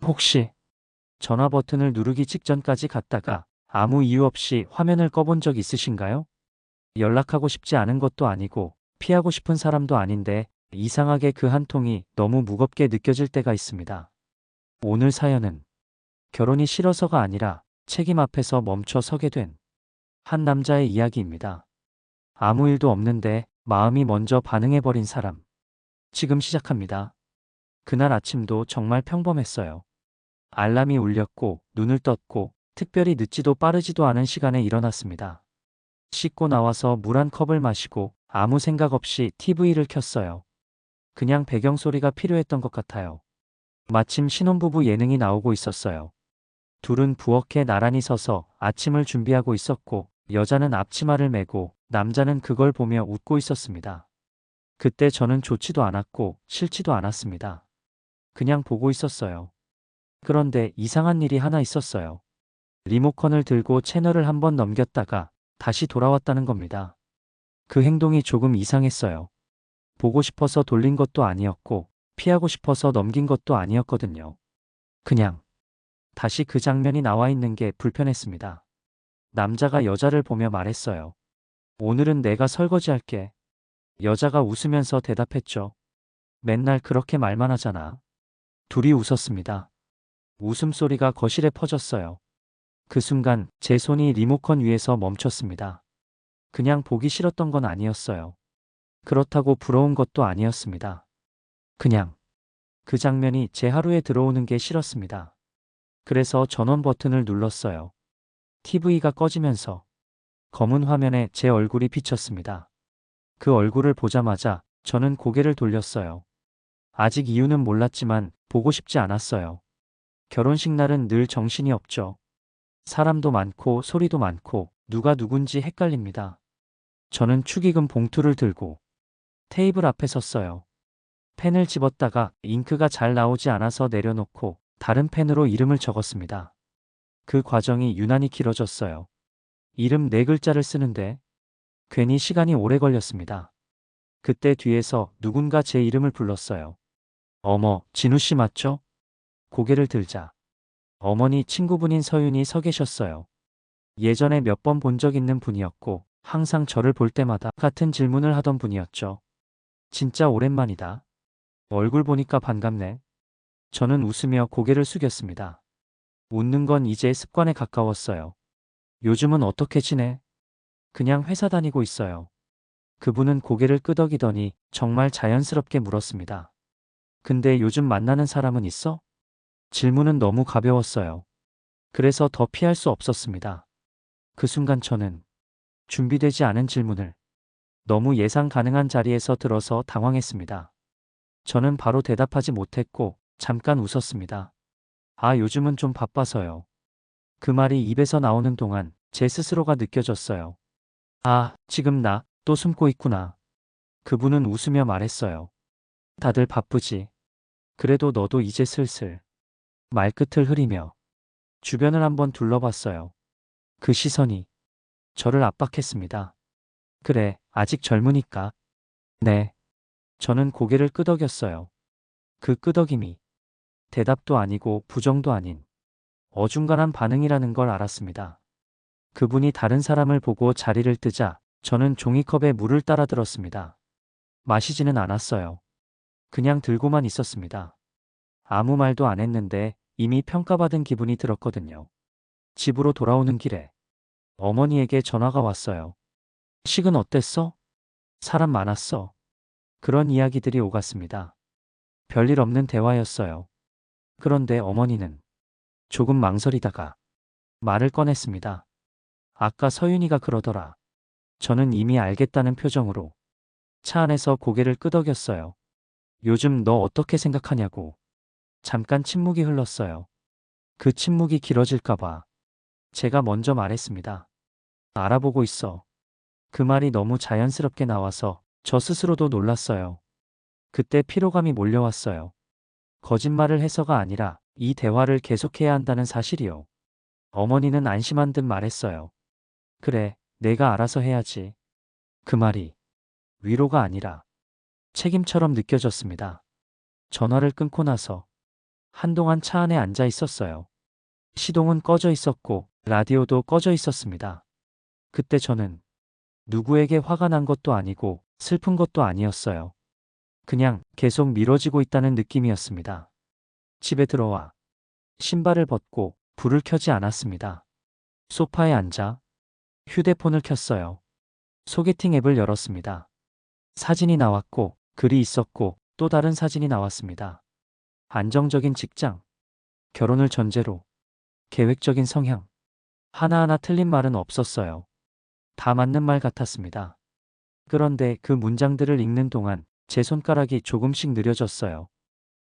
혹시 전화 버튼을 누르기 직전까지 갔다가 아무 이유 없이 화면을 꺼본 적 있으신가요? 연락하고 싶지 않은 것도 아니고 피하고 싶은 사람도 아닌데 이상하게 그 한 통이 너무 무겁게 느껴질 때가 있습니다. 오늘 사연은 결혼이 싫어서가 아니라 책임 앞에서 멈춰 서게 된 한 남자의 이야기입니다. 아무 일도 없는데 마음이 먼저 반응해버린 사람. 지금 시작합니다. 그날 아침도 정말 평범했어요. 알람이 울렸고 눈을 떴고 특별히 늦지도 빠르지도 않은 시간에 일어났습니다. 씻고 나와서 물 한 컵을 마시고 아무 생각 없이 TV를 켰어요. 그냥 배경소리가 필요했던 것 같아요. 마침 신혼부부 예능이 나오고 있었어요. 둘은 부엌에 나란히 서서 아침을 준비하고 있었고 여자는 앞치마를 메고 남자는 그걸 보며 웃고 있었습니다. 그때 저는 좋지도 않았고 싫지도 않았습니다. 그냥 보고 있었어요. 그런데 이상한 일이 하나 있었어요. 리모컨을 들고 채널을 한번 넘겼다가 다시 돌아왔다는 겁니다. 그 행동이 조금 이상했어요. 보고 싶어서 돌린 것도 아니었고 피하고 싶어서 넘긴 것도 아니었거든요. 그냥 다시 그 장면이 나와 있는 게 불편했습니다. 남자가 여자를 보며 말했어요. 오늘은 내가 설거지할게. 여자가 웃으면서 대답했죠. 맨날 그렇게 말만 하잖아. 둘이 웃었습니다. 웃음소리가 거실에 퍼졌어요. 그 순간 제 손이 리모컨 위에서 멈췄습니다. 그냥 보기 싫었던 건 아니었어요. 그렇다고 부러운 것도 아니었습니다. 그냥 그 장면이 제 하루에 들어오는 게 싫었습니다. 그래서 전원 버튼을 눌렀어요. TV가 꺼지면서 검은 화면에 제 얼굴이 비쳤습니다. 그 얼굴을 보자마자 저는 고개를 돌렸어요. 아직 이유는 몰랐지만 보고 싶지 않았어요. 결혼식 날은 늘 정신이 없죠. 사람도 많고 소리도 많고 누가 누군지 헷갈립니다. 저는 축의금 봉투를 들고 테이블 앞에 섰어요. 펜을 집었다가 잉크가 잘 나오지 않아서 내려놓고 다른 펜으로 이름을 적었습니다. 그 과정이 유난히 길어졌어요. 이름 4글자를 쓰는데 괜히 시간이 오래 걸렸습니다. 그때 뒤에서 누군가 제 이름을 불렀어요. 어머, 진우 씨 맞죠? 고개를 들자 어머니 친구분인 서윤이 서 계셨어요. 예전에 몇 번 본 적 있는 분이었고 항상 저를 볼 때마다 같은 질문을 하던 분이었죠. 진짜 오랜만이다. 얼굴 보니까 반갑네. 저는 웃으며 고개를 숙였습니다. 웃는 건 이제 습관에 가까웠어요. 요즘은 어떻게 지내? 그냥 회사 다니고 있어요. 그분은 고개를 끄덕이더니 정말 자연스럽게 물었습니다. 근데 요즘 만나는 사람은 있어? 질문은 너무 가벼웠어요. 그래서 더 피할 수 없었습니다. 그 순간 저는 준비되지 않은 질문을 너무 예상 가능한 자리에서 들어서 당황했습니다. 저는 바로 대답하지 못했고 잠깐 웃었습니다. 아, 요즘은 좀 바빠서요. 그 말이 입에서 나오는 동안 제 스스로가 느껴졌어요. 아, 지금 나 또 숨고 있구나. 그분은 웃으며 말했어요. 다들 바쁘지. 그래도 너도 이제 슬슬. 말끝을 흐리며 주변을 한번 둘러봤어요. 그 시선이 저를 압박했습니다. 그래, 아직 젊으니까. 네. 저는 고개를 끄덕였어요. 그 끄덕임이 대답도 아니고 부정도 아닌 어중간한 반응이라는 걸 알았습니다. 그분이 다른 사람을 보고 자리를 뜨자 저는 종이컵에 물을 따라 들었습니다. 마시지는 않았어요. 그냥 들고만 있었습니다. 아무 말도 안 했는데 이미 평가받은 기분이 들었거든요. 집으로 돌아오는 길에 어머니에게 전화가 왔어요. 식은 어땠어? 사람 많았어. 그런 이야기들이 오갔습니다. 별일 없는 대화였어요. 그런데 어머니는 조금 망설이다가 말을 꺼냈습니다. 아까 서윤이가 그러더라. 저는 이미 알겠다는 표정으로 차 안에서 고개를 끄덕였어요. 요즘 너 어떻게 생각하냐고. 잠깐 침묵이 흘렀어요. 그 침묵이 길어질까봐 제가 먼저 말했습니다. 알아보고 있어. 그 말이 너무 자연스럽게 나와서 저 스스로도 놀랐어요. 그때 피로감이 몰려왔어요. 거짓말을 해서가 아니라 이 대화를 계속해야 한다는 사실이요. 어머니는 안심한 듯 말했어요. 그래, 내가 알아서 해야지. 그 말이 위로가 아니라 책임처럼 느껴졌습니다. 전화를 끊고 나서 한동안 차 안에 앉아 있었어요. 시동은 꺼져 있었고 라디오도 꺼져 있었습니다. 그때 저는 누구에게 화가 난 것도 아니고 슬픈 것도 아니었어요. 그냥 계속 미뤄지고 있다는 느낌이었습니다. 집에 들어와 신발을 벗고 불을 켜지 않았습니다. 소파에 앉아 휴대폰을 켰어요. 소개팅 앱을 열었습니다. 사진이 나왔고 글이 있었고 또 다른 사진이 나왔습니다. 안정적인 직장, 결혼을 전제로, 계획적인 성향. 하나하나 틀린 말은 없었어요. 다 맞는 말 같았습니다. 그런데 그 문장들을 읽는 동안 제 손가락이 조금씩 느려졌어요.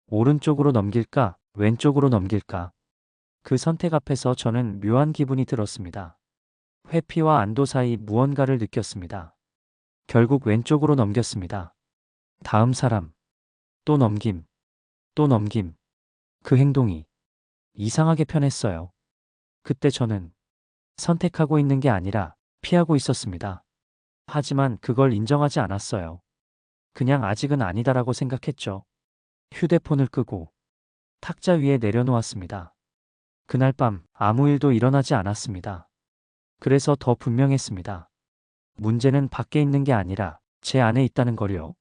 오른쪽으로 넘길까, 왼쪽으로 넘길까. 그 선택 앞에서 저는 묘한 기분이 들었습니다. 회피와 안도 사이 무언가를 느꼈습니다. 결국 왼쪽으로 넘겼습니다. 다음 사람. 또 넘김. 또 넘김. 그 행동이 이상하게 편했어요. 그때 저는 선택하고 있는 게 아니라 피하고 있었습니다. 하지만 그걸 인정하지 않았어요. 그냥 아직은 아니다라고 생각했죠. 휴대폰을 끄고 탁자 위에 내려놓았습니다. 그날 밤 아무 일도 일어나지 않았습니다. 그래서 더 분명했습니다. 문제는 밖에 있는 게 아니라 제 안에 있다는 거요.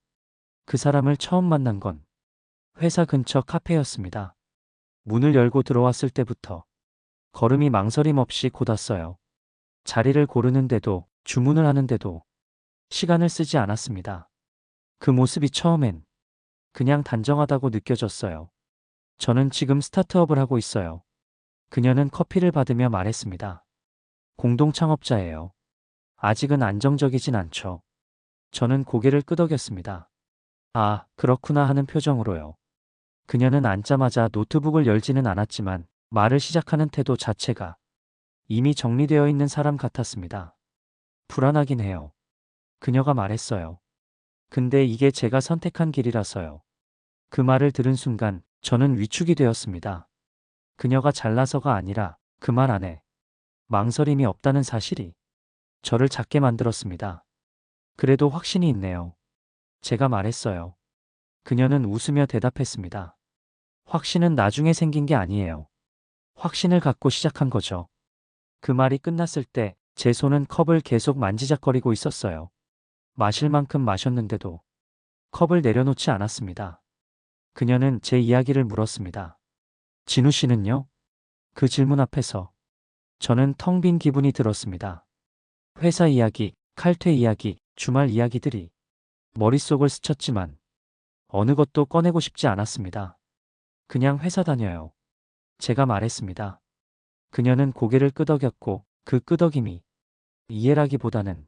그 사람을 처음 만난 건 회사 근처 카페였습니다. 문을 열고 들어왔을 때부터 걸음이 망설임 없이 곧았어요. 자리를 고르는데도 주문을 하는데도 시간을 쓰지 않았습니다. 그 모습이 처음엔 그냥 단정하다고 느껴졌어요. 저는 지금 스타트업을 하고 있어요. 그녀는 커피를 받으며 말했습니다. 공동 창업자예요. 아직은 안정적이진 않죠. 저는 고개를 끄덕였습니다. 아, 그렇구나 하는 표정으로요. 그녀는 앉자마자 노트북을 열지는 않았지만 말을 시작하는 태도 자체가 이미 정리되어 있는 사람 같았습니다. 불안하긴 해요. 그녀가 말했어요. 근데 이게 제가 선택한 길이라서요. 그 말을 들은 순간 저는 위축이 되었습니다. 그녀가 잘나서가 아니라 그 말 안에 망설임이 없다는 사실이 저를 작게 만들었습니다. 그래도 확신이 있네요. 제가 말했어요. 그녀는 웃으며 대답했습니다. 확신은 나중에 생긴 게 아니에요. 확신을 갖고 시작한 거죠. 그 말이 끝났을 때 제 손은 컵을 계속 만지작거리고 있었어요. 마실 만큼 마셨는데도 컵을 내려놓지 않았습니다. 그녀는 제 이야기를 물었습니다. 진우 씨는요? 그 질문 앞에서 저는 텅 빈 기분이 들었습니다. 회사 이야기, 칼퇴 이야기, 주말 이야기들이 머릿속을 스쳤지만 어느 것도 꺼내고 싶지 않았습니다. 그냥 회사 다녀요. 제가 말했습니다. 그녀는 고개를 끄덕였고 그 끄덕임이 이해라기보다는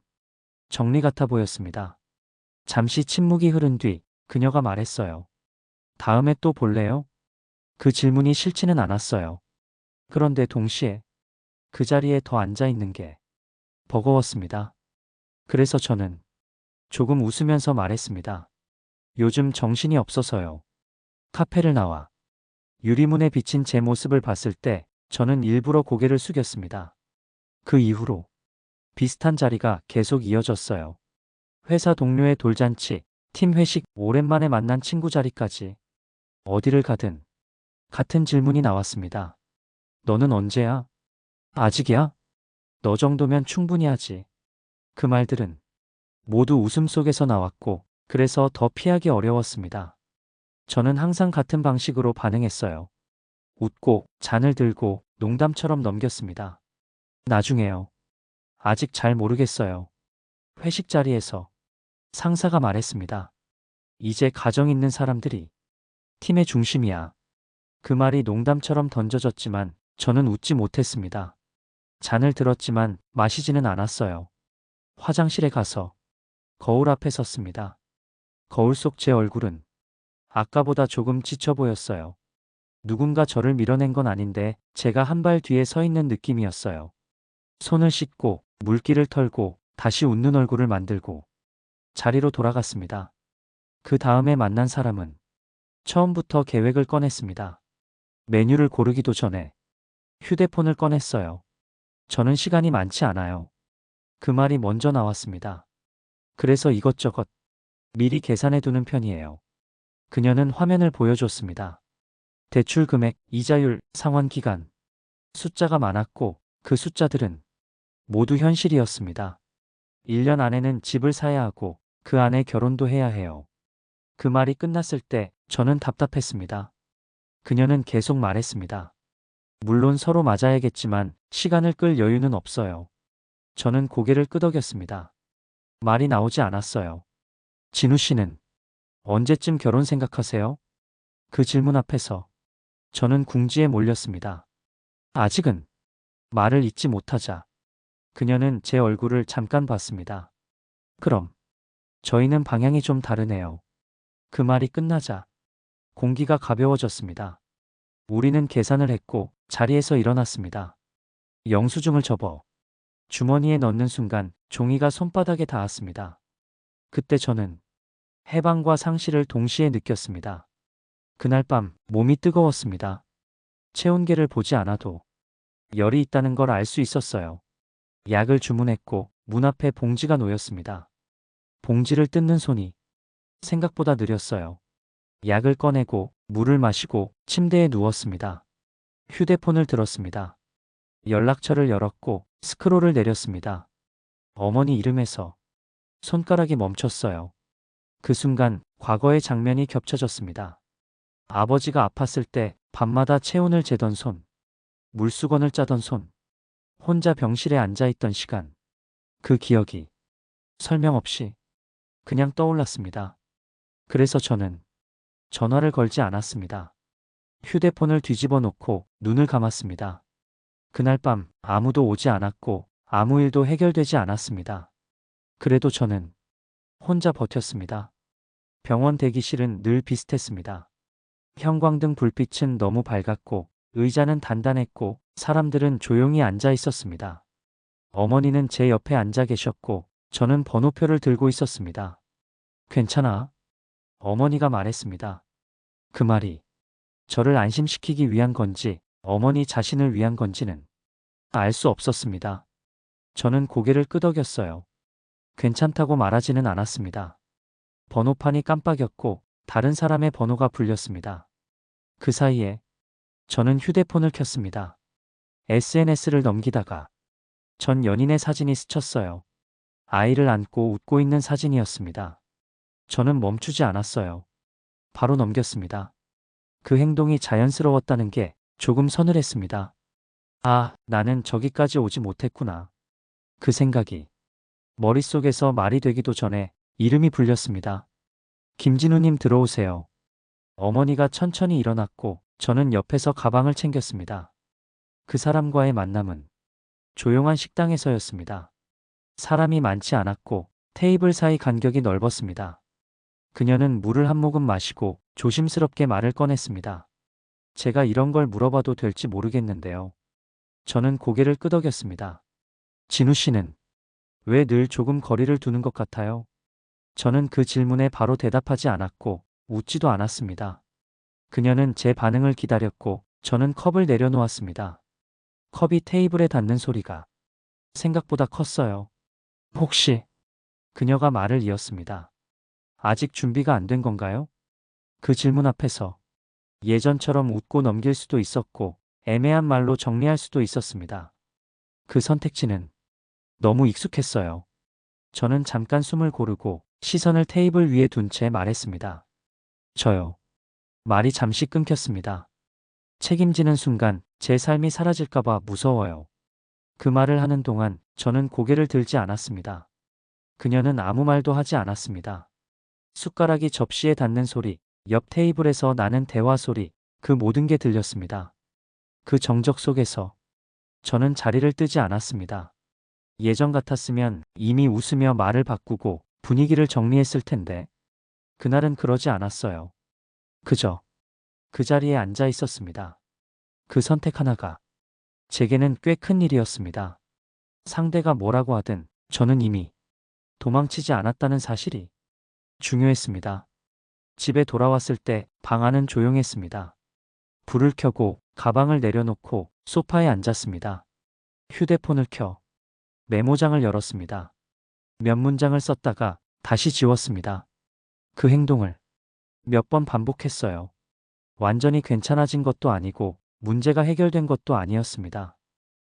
정리 같아 보였습니다. 잠시 침묵이 흐른 뒤 그녀가 말했어요. 다음에 또 볼래요? 그 질문이 싫지는 않았어요. 그런데 동시에 그 자리에 더 앉아 있는 게 버거웠습니다. 그래서 저는 조금 웃으면서 말했습니다. 요즘 정신이 없어서요. 카페를 나와 유리문에 비친 제 모습을 봤을 때 저는 일부러 고개를 숙였습니다. 그 이후로 비슷한 자리가 계속 이어졌어요. 회사 동료의 돌잔치, 팀 회식, 오랜만에 만난 친구 자리까지 어디를 가든 같은 질문이 나왔습니다. 너는 언제야? 아직이야? 너 정도면 충분히 하지. 그 말들은 모두 웃음 속에서 나왔고 그래서 더 피하기 어려웠습니다. 저는 항상 같은 방식으로 반응했어요. 웃고 잔을 들고 농담처럼 넘겼습니다. 나중에요. 아직 잘 모르겠어요. 회식 자리에서 상사가 말했습니다. 이제 가정 있는 사람들이 팀의 중심이야. 그 말이 농담처럼 던져졌지만 저는 웃지 못했습니다. 잔을 들었지만 마시지는 않았어요. 화장실에 가서 거울 앞에 섰습니다. 거울 속 제 얼굴은 아까보다 조금 지쳐 보였어요. 누군가 저를 밀어낸 건 아닌데 제가 한 발 뒤에 서 있는 느낌이었어요. 손을 씻고 물기를 털고 다시 웃는 얼굴을 만들고 자리로 돌아갔습니다. 그 다음에 만난 사람은 처음부터 계획을 꺼냈습니다. 메뉴를 고르기도 전에 휴대폰을 꺼냈어요. 저는 시간이 많지 않아요. 그 말이 먼저 나왔습니다. 그래서 이것저것 미리 계산해 두는 편이에요. 그녀는 화면을 보여줬습니다. 대출 금액, 이자율, 상환 기간. 숫자가 많았고 그 숫자들은 모두 현실이었습니다. 1년 안에는 집을 사야 하고 그 안에 결혼도 해야 해요. 그 말이 끝났을 때 저는 답답했습니다. 그녀는 계속 말했습니다. 물론 서로 맞아야겠지만 시간을 끌 여유는 없어요. 저는 고개를 끄덕였습니다. 말이 나오지 않았어요. 진우 씨는 언제쯤 결혼 생각하세요? 그 질문 앞에서 저는 궁지에 몰렸습니다. 아직은. 말을 잇지 못하자 그녀는 제 얼굴을 잠깐 봤습니다. 그럼 저희는 방향이 좀 다르네요. 그 말이 끝나자 공기가 가벼워졌습니다. 우리는 계산을 했고 자리에서 일어났습니다. 영수증을 접어 주머니에 넣는 순간 종이가 손바닥에 닿았습니다. 그때 저는 해방과 상실을 동시에 느꼈습니다. 그날 밤 몸이 뜨거웠습니다. 체온계를 보지 않아도 열이 있다는 걸 알 수 있었어요. 약을 주문했고 문 앞에 봉지가 놓였습니다. 봉지를 뜯는 손이 생각보다 느렸어요. 약을 꺼내고 물을 마시고 침대에 누웠습니다. 휴대폰을 들었습니다. 연락처를 열었고 스크롤을 내렸습니다. 어머니 이름에서 손가락이 멈췄어요. 그 순간 과거의 장면이 겹쳐졌습니다. 아버지가 아팠을 때 밤마다 체온을 재던 손, 물수건을 짜던 손, 혼자 병실에 앉아있던 시간. 그 기억이 설명 없이 그냥 떠올랐습니다. 그래서 저는 전화를 걸지 않았습니다. 휴대폰을 뒤집어 놓고 눈을 감았습니다. 그날 밤 아무도 오지 않았고 아무 일도 해결되지 않았습니다. 그래도 저는 혼자 버텼습니다. 병원 대기실은 늘 비슷했습니다. 형광등 불빛은 너무 밝았고 의자는 단단했고 사람들은 조용히 앉아 있었습니다. 어머니는 제 옆에 앉아 계셨고 저는 번호표를 들고 있었습니다. 괜찮아? 어머니가 말했습니다. 그 말이 저를 안심시키기 위한 건지 어머니 자신을 위한 건지는 알 수 없었습니다. 저는 고개를 끄덕였어요. 괜찮다고 말하지는 않았습니다. 번호판이 깜빡였고 다른 사람의 번호가 불렸습니다. 그 사이에 저는 휴대폰을 켰습니다. SNS를 넘기다가 전 연인의 사진이 스쳤어요. 아이를 안고 웃고 있는 사진이었습니다. 저는 멈추지 않았어요. 바로 넘겼습니다. 그 행동이 자연스러웠다는 게 조금 서늘했습니다. 아, 나는 저기까지 오지 못했구나. 그 생각이 머릿속에서 말이 되기도 전에 이름이 불렸습니다. 김진우님 들어오세요. 어머니가 천천히 일어났고 저는 옆에서 가방을 챙겼습니다. 그 사람과의 만남은 조용한 식당에서였습니다. 사람이 많지 않았고 테이블 사이 간격이 넓었습니다. 그녀는 물을 한 모금 마시고 조심스럽게 말을 꺼냈습니다. 제가 이런 걸 물어봐도 될지 모르겠는데요. 저는 고개를 끄덕였습니다. 진우 씨는 왜 늘 조금 거리를 두는 것 같아요? 저는 그 질문에 바로 대답하지 않았고 웃지도 않았습니다. 그녀는 제 반응을 기다렸고 저는 컵을 내려놓았습니다. 컵이 테이블에 닿는 소리가 생각보다 컸어요. 혹시 그녀가 말을 이었습니다. 아직 준비가 안 된 건가요? 그 질문 앞에서 예전처럼 웃고 넘길 수도 있었고 애매한 말로 정리할 수도 있었습니다. 그 선택지는 너무 익숙했어요. 저는 잠깐 숨을 고르고 시선을 테이블 위에 둔 채 말했습니다. 저요. 말이 잠시 끊겼습니다. 책임지는 순간 제 삶이 사라질까봐 무서워요. 그 말을 하는 동안 저는 고개를 들지 않았습니다. 그녀는 아무 말도 하지 않았습니다. 숟가락이 접시에 닿는 소리, 옆 테이블에서 나는 대화 소리, 그 모든 게 들렸습니다. 그 정적 속에서 저는 자리를 뜨지 않았습니다. 예전 같았으면 이미 웃으며 말을 바꾸고 분위기를 정리했을 텐데 그날은 그러지 않았어요. 그저 그 자리에 앉아 있었습니다. 그 선택 하나가 제게는 꽤 큰 일이었습니다. 상대가 뭐라고 하든 저는 이미 도망치지 않았다는 사실이 중요했습니다. 집에 돌아왔을 때 방 안은 조용했습니다. 불을 켜고 가방을 내려놓고 소파에 앉았습니다. 휴대폰을 켜 메모장을 열었습니다. 몇 문장을 썼다가 다시 지웠습니다. 그 행동을 몇 번 반복했어요. 완전히 괜찮아진 것도 아니고 문제가 해결된 것도 아니었습니다.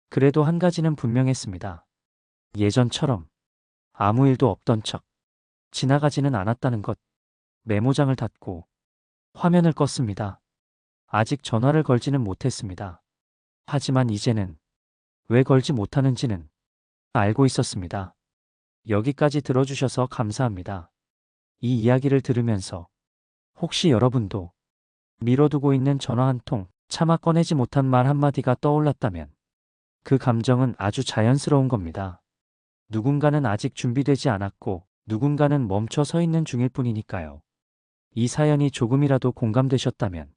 그래도 한 가지는 분명했습니다. 예전처럼 아무 일도 없던 척 지나가지는 않았다는 것. 메모장을 닫고 화면을 껐습니다. 아직 전화를 걸지는 못했습니다. 하지만 이제는 왜 걸지 못하는지는 알고 있었습니다. 여기까지 들어주셔서 감사합니다. 이 이야기를 들으면서 혹시 여러분도 미뤄두고 있는 전화 한 통, 차마 꺼내지 못한 말 한마디가 떠올랐다면 그 감정은 아주 자연스러운 겁니다. 누군가는 아직 준비되지 않았고 누군가는 멈춰 서 있는 중일 뿐이니까요. 이 사연이 조금이라도 공감되셨다면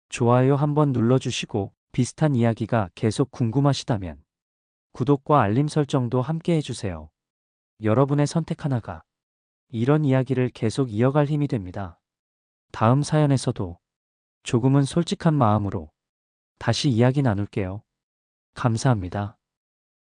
좋아요 한번 눌러주시고 비슷한 이야기가 계속 궁금하시다면 구독과 알림 설정도 함께 해주세요. 여러분의 선택 하나가 이런 이야기를 계속 이어갈 힘이 됩니다. 다음 사연에서도 조금은 솔직한 마음으로 다시 이야기 나눌게요. 감사합니다.